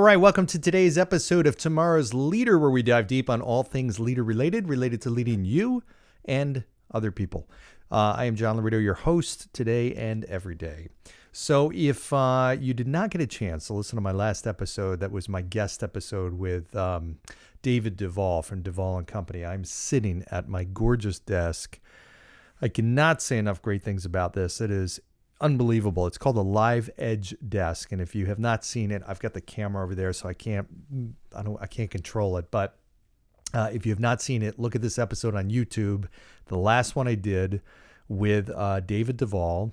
right, welcome to today's episode of Tomorrow's Leader, where we dive deep on all things leader related to leading you and other people. I am John Laurito, your host today and every day. So if you did not get a chance to listen to my last episode, that was my guest episode with David Duvall from Duvall & Company. I'm sitting at my gorgeous desk. I cannot say enough great things about this. It is unbelievable. It's called a Live Edge desk, and if you have not seen it, I've got the camera over there, so I can't control it. But if you have not seen it, look at this episode on YouTube. The last one I did with David Duvall,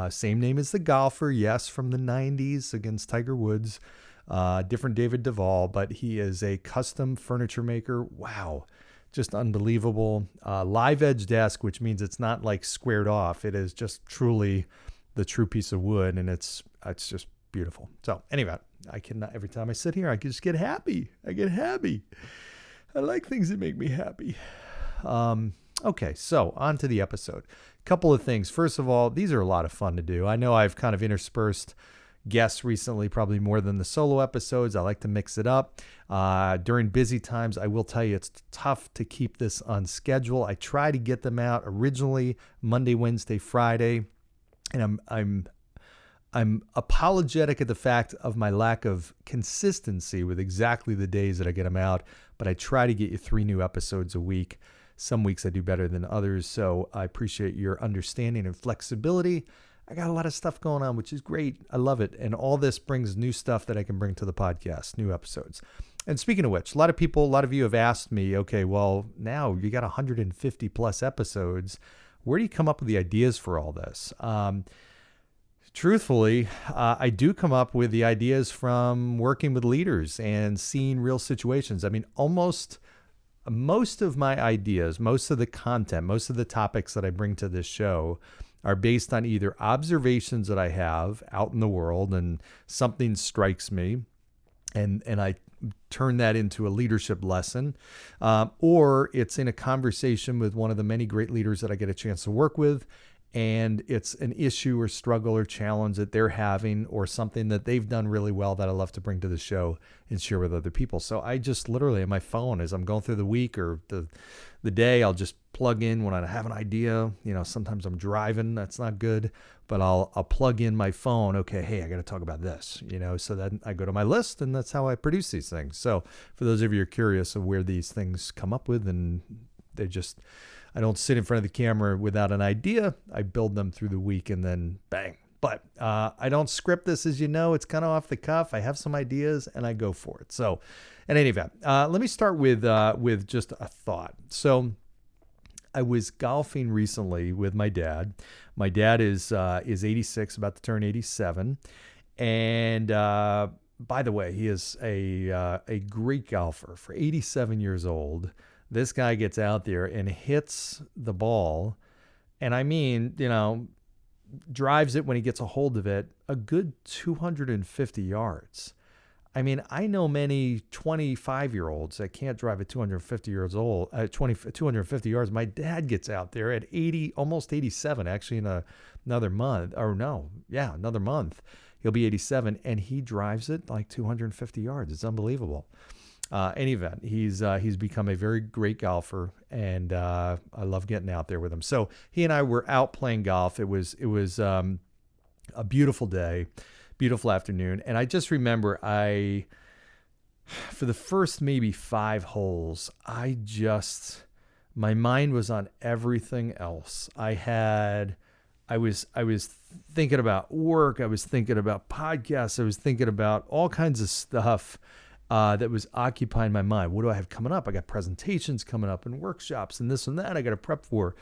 same name as the golfer, yes, from the 90s against Tiger Woods. Different David Duvall, but he is a custom furniture maker. Wow, just unbelievable. Live Edge desk, which means it's not like squared off. It is just truly the true piece of wood, and it's just beautiful. So anyway, every time I sit here, I just get happy. I get happy. I like things that make me happy. Okay, so on to the episode. Couple of things. First of all, these are a lot of fun to do. I know I've kind of interspersed guests recently, probably more than the solo episodes. I like to mix it up. During busy times, I will tell you, it's tough to keep this on schedule. I try to get them out originally Monday, Wednesday, Friday. And I'm apologetic at the fact of my lack of consistency with exactly the days that I get them out, but I try to get you 3 new episodes a week. Some weeks I do better than others, so I appreciate your understanding and flexibility. I got a lot of stuff going on, which is great. I love it. And all this brings new stuff that I can bring to the podcast, new episodes. And speaking of which, a lot of you have asked me, okay, well, now you got 150 plus episodes. Where do you come up with the ideas for all this? Truthfully, I do come up with the ideas from working with leaders and seeing real situations. I mean, most of my ideas, most of the content, most of the topics that I bring to this show are based on either observations that I have out in the world and something strikes me and I turn that into a leadership lesson, or it's in a conversation with one of the many great leaders that I get a chance to work with, and it's an issue or struggle or challenge that they're having or something that they've done really well that I love to bring to the show and share with other people. So I just literally on my phone, as I'm going through the week or the day, I'll just plug in when I have an idea. You know, sometimes I'm driving, that's not good, but I'll plug in my phone. Okay, hey, I got to talk about this, so then I go to my list, and that's how I produce these things. So for those of you who are curious of where these things come up with, and I don't sit in front of the camera without an idea. I build them through the week and then bang. But I don't script this, as you know. It's kind of off the cuff. I have some ideas and I go for it. So in any event, let me start with just a thought. So I was golfing recently with my dad. My dad is 86, about to turn 87. And by the way, he is a great golfer for 87 years old. This guy gets out there and hits the ball, and I mean, drives it when he gets a hold of it, a good 250 yards. I mean, I know many 25-year-olds that can't drive at 250 yards. My dad gets out there at 80, almost 87, actually in another month. He'll be 87, and he drives it like 250 yards. It's unbelievable. Any event, he's become a very great golfer, and I love getting out there with him. So he and I were out playing golf. It was a beautiful day, beautiful afternoon, and I just remember for the first maybe 5 holes, my mind was on everything else. I was thinking about work. I was thinking about podcasts. I was thinking about all kinds of stuff that was occupying my mind. What do I have coming up? I got presentations coming up and workshops and this and that I got to prep for.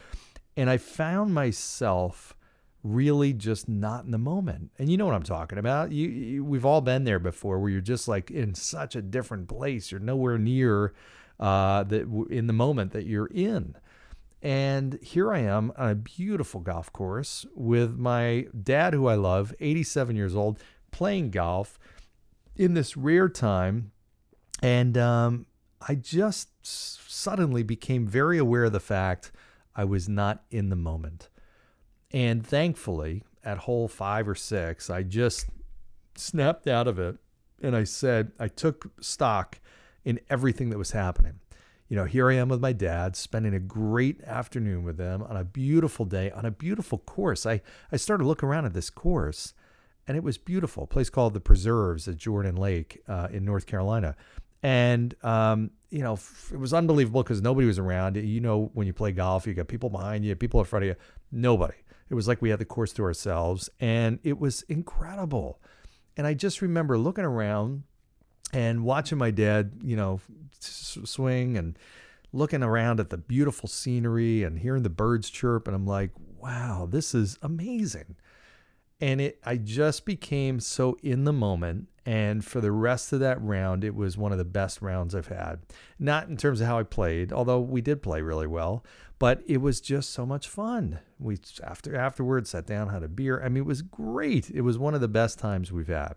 And I found myself really just not in the moment. And you know what I'm talking about. We've all been there before, where you're just like in such a different place. You're nowhere near in the moment that you're in. And here I am on a beautiful golf course with my dad, who I love, 87 years old, playing golf in this rare time. And I just suddenly became very aware of the fact I was not in the moment. And thankfully, at hole 5 or 6, I just snapped out of it And I said, I took stock in everything that was happening. Here I am with my dad, spending a great afternoon with them on a beautiful day, on a beautiful course. I started looking around at this course, and it was beautiful. A place called the Preserves at Jordan Lake in North Carolina. And, it was unbelievable because nobody was around. When you play golf, you got people behind you, people in front of you, nobody. It was like we had the course to ourselves, and it was incredible. And I just remember looking around and watching my dad, swing and looking around at the beautiful scenery and hearing the birds chirp. And I'm like, wow, this is amazing. And I just became so in the moment. And for the rest of that round, it was one of the best rounds I've had. Not in terms of how I played, although we did play really well, but it was just so much fun. We afterwards sat down, had a beer. I mean, it was great. It was one of the best times we've had.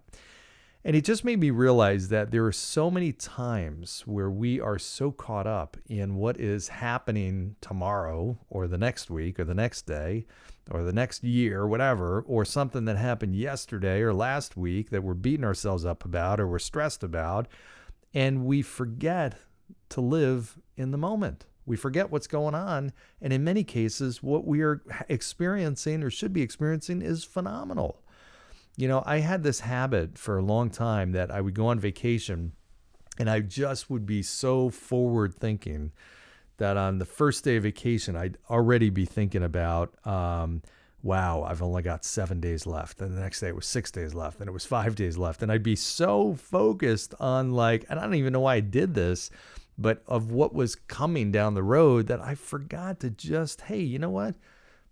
And it just made me realize that there are so many times where we are so caught up in what is happening tomorrow or the next week or the next day or the next year or whatever, or something that happened yesterday or last week that we're beating ourselves up about or we're stressed about. And we forget to live in the moment. We forget what's going on. And in many cases, what we are experiencing or should be experiencing is phenomenal. I had this habit for a long time that I would go on vacation and I just would be so forward thinking that on the first day of vacation, I'd already be thinking about, wow, I've only got 7 days left. And the next day it was 6 days left and it was 5 days left. And I'd be so focused on and I don't even know why I did this, but of what was coming down the road that I forgot to just, hey, you know what?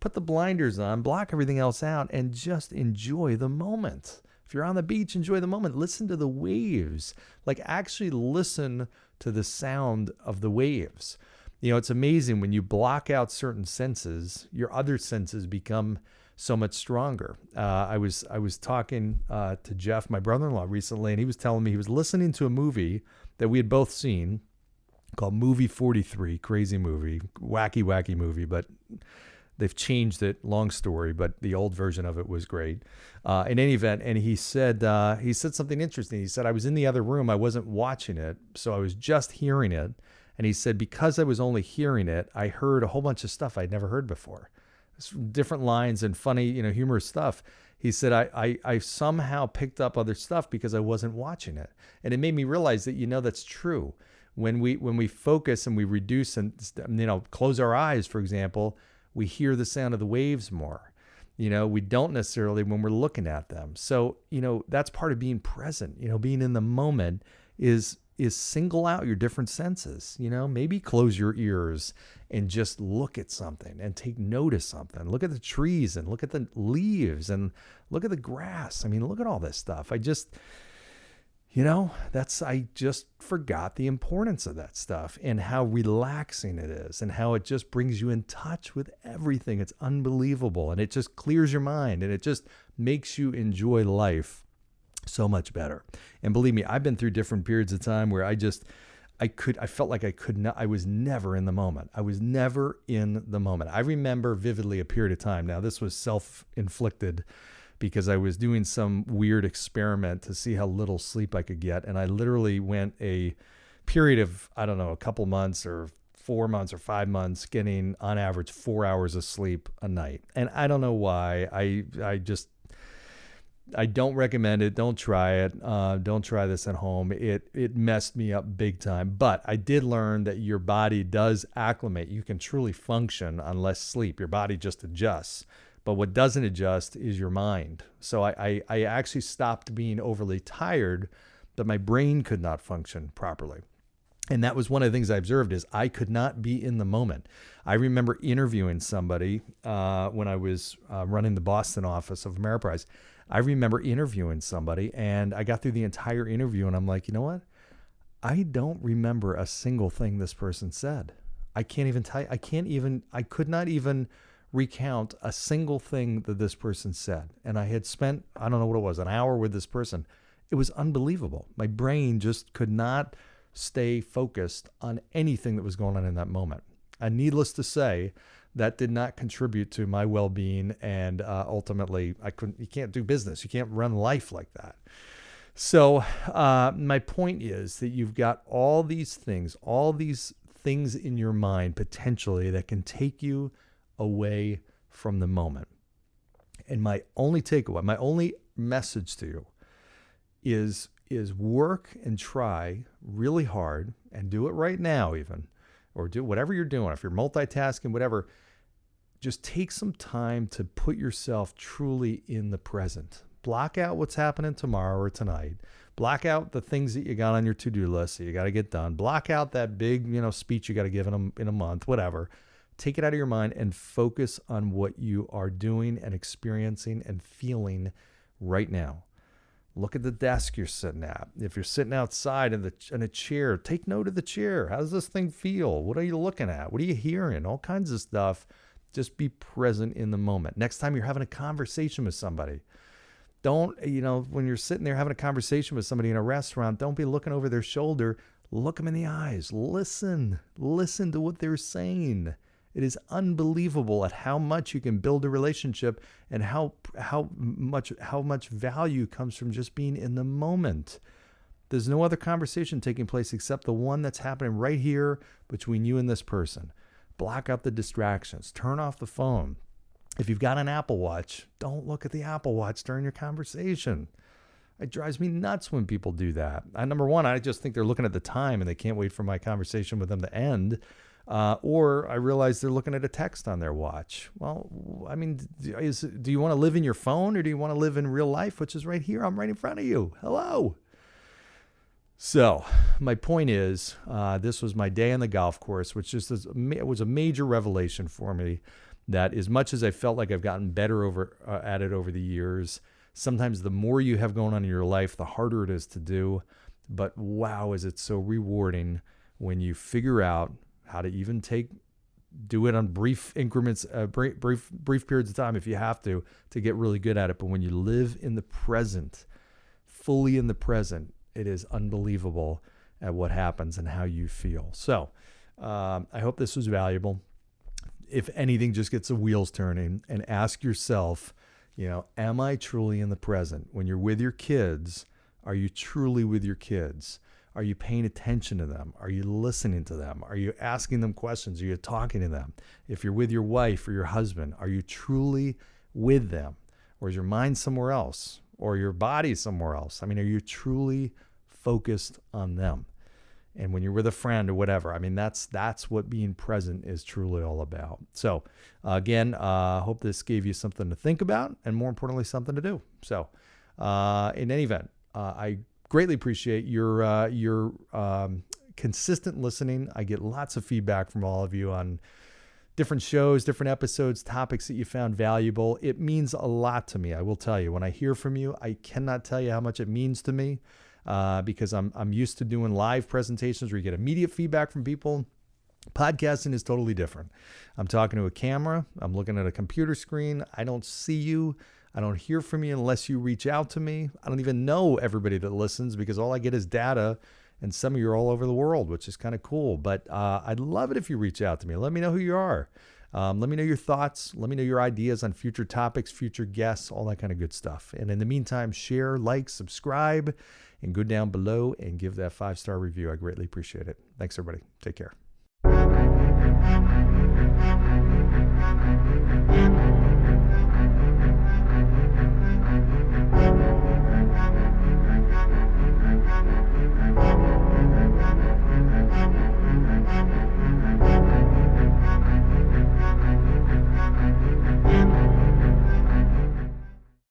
Put the blinders on, block everything else out, and just enjoy the moment. If you're on the beach, enjoy the moment. Listen to the waves. Actually listen to the sound of the waves. It's amazing when you block out certain senses, your other senses become so much stronger. I was talking to Jeff, my brother-in-law, recently, and he was telling me he was listening to a movie that we had both seen called Movie 43, crazy movie, wacky movie, but they've changed it, long story, but the old version of it was great. In any event, and he said something interesting. He said, I was in the other room, I wasn't watching it, so I was just hearing it. And he said, because I was only hearing it, I heard a whole bunch of stuff I'd never heard before. Different lines and funny, humorous stuff. He said, I somehow picked up other stuff because I wasn't watching it. And it made me realize that, that's true. When we focus and we reduce and, close our eyes, for example, we hear the sound of the waves more. We don't necessarily when we're looking at them. So, that's part of being present. Being in the moment is single out your different senses. Maybe close your ears and just look at something and take note of something. Look at the trees and look at the leaves and look at the grass. I mean, look at all this stuff. I just forgot the importance of that stuff and how relaxing it is and how it just brings you in touch with everything. It's unbelievable. And it just clears your mind and it just makes you enjoy life so much better. And believe me, I've been through different periods of time where I felt like I could not, I was never in the moment. I was never in the moment. I remember vividly a period of time. Now, this was self-inflicted because I was doing some weird experiment to see how little sleep I could get. And I literally went a period of, I don't know, a couple months or 4 months or 5 months getting on average 4 hours of sleep a night. And I don't know why. I don't recommend it. Don't try it. Don't try this at home. It messed me up big time. But I did learn that your body does acclimate. You can truly function on less sleep. Your body just adjusts. But what doesn't adjust is your mind. So I actually stopped being overly tired, but my brain could not function properly. And that was one of the things I observed is I could not be in the moment. I remember interviewing somebody when I was running the Boston office of Ameriprise. I remember interviewing somebody and I got through the entire interview and I'm like, you know what? I don't remember a single thing this person said. I can't even tell you, I could not even recount a single thing that this person said. And I had spent, I don't know what it was, an hour with this person. It was unbelievable. My brain just could not stay focused on anything that was going on in that moment. And needless to say, that did not contribute to my well-being. And ultimately, you can't do business. You can't run life like that. So my point is that you've got all these things in your mind potentially that can take you away from the moment. And my only takeaway, my only message to you is work and try really hard and do it right now even, or do whatever you're doing. If you're multitasking, whatever, just take some time to put yourself truly in the present. Block out what's happening tomorrow or tonight. Block out the things that you got on your to-do list that you got to get done. Block out that big, speech you got to give in a month, whatever. Take it out of your mind and focus on what you are doing and experiencing and feeling right now. Look at the desk you're sitting at. If you're sitting outside in a chair, take note of the chair. How does this thing feel? What are you looking at? What are you hearing? All kinds of stuff. Just be present in the moment. Next time you're having a conversation with somebody, don't, when you're sitting there having a conversation with somebody in a restaurant, don't be looking over their shoulder. Look them in the eyes. Listen to what they're saying. It is unbelievable at how much you can build a relationship and how much value comes from just being in the moment. There's no other conversation taking place except the one that's happening right here between you and this person. Block out the distractions. Turn off the phone. If you've got an Apple Watch, don't look at the Apple Watch during your conversation. It drives me nuts when people do that. Number one, I just think they're looking at the time and they can't wait for my conversation with them to end. Or I realize they're looking at a text on their watch. Well, I mean, do you want to live in your phone or do you want to live in real life, which is right here? I'm right in front of you. Hello. So my point is, this was my day on the golf course, which it was a major revelation for me that as much as I felt like I've gotten better at it over the years, sometimes the more you have going on in your life, the harder it is to do. But wow, is it so rewarding when you figure out how to even do it on brief increments, brief periods of time if you have to get really good at it. But when you live in the present, fully in the present, it is unbelievable at what happens and how you feel. So I hope this was valuable. If anything, just gets the wheels turning and ask yourself, am I truly in the present? When you're with your kids, are you truly with your kids? Are you paying attention to them? Are you listening to them? Are you asking them questions? Are you talking to them? If you're with your wife or your husband, are you truly with them? Or is your mind somewhere else? Or your body somewhere else? I mean, are you truly focused on them? And when you're with a friend or whatever, I mean, that's what being present is truly all about. So again, hope this gave you something to think about and more importantly, something to do. So in any event, I greatly appreciate your consistent listening. I get lots of feedback from all of you on different shows, different episodes, topics that you found valuable. It means a lot to me. I will tell you, when I hear from you, I cannot tell you how much it means to me because I'm used to doing live presentations where you get immediate feedback from people. Podcasting is totally different. I'm talking to a camera. I'm looking at a computer screen. I don't see you. I don't hear from you unless you reach out to me. I don't even know everybody that listens because all I get is data, and some of you are all over the world, which is kind of cool. But I'd love it if you reach out to me. Let me know who you are. Let me know your thoughts. Let me know your ideas on future topics, future guests, all that kind of good stuff. And in the meantime, share, like, subscribe, and go down below and give that 5-star review. I greatly appreciate it. Thanks, everybody. Take care.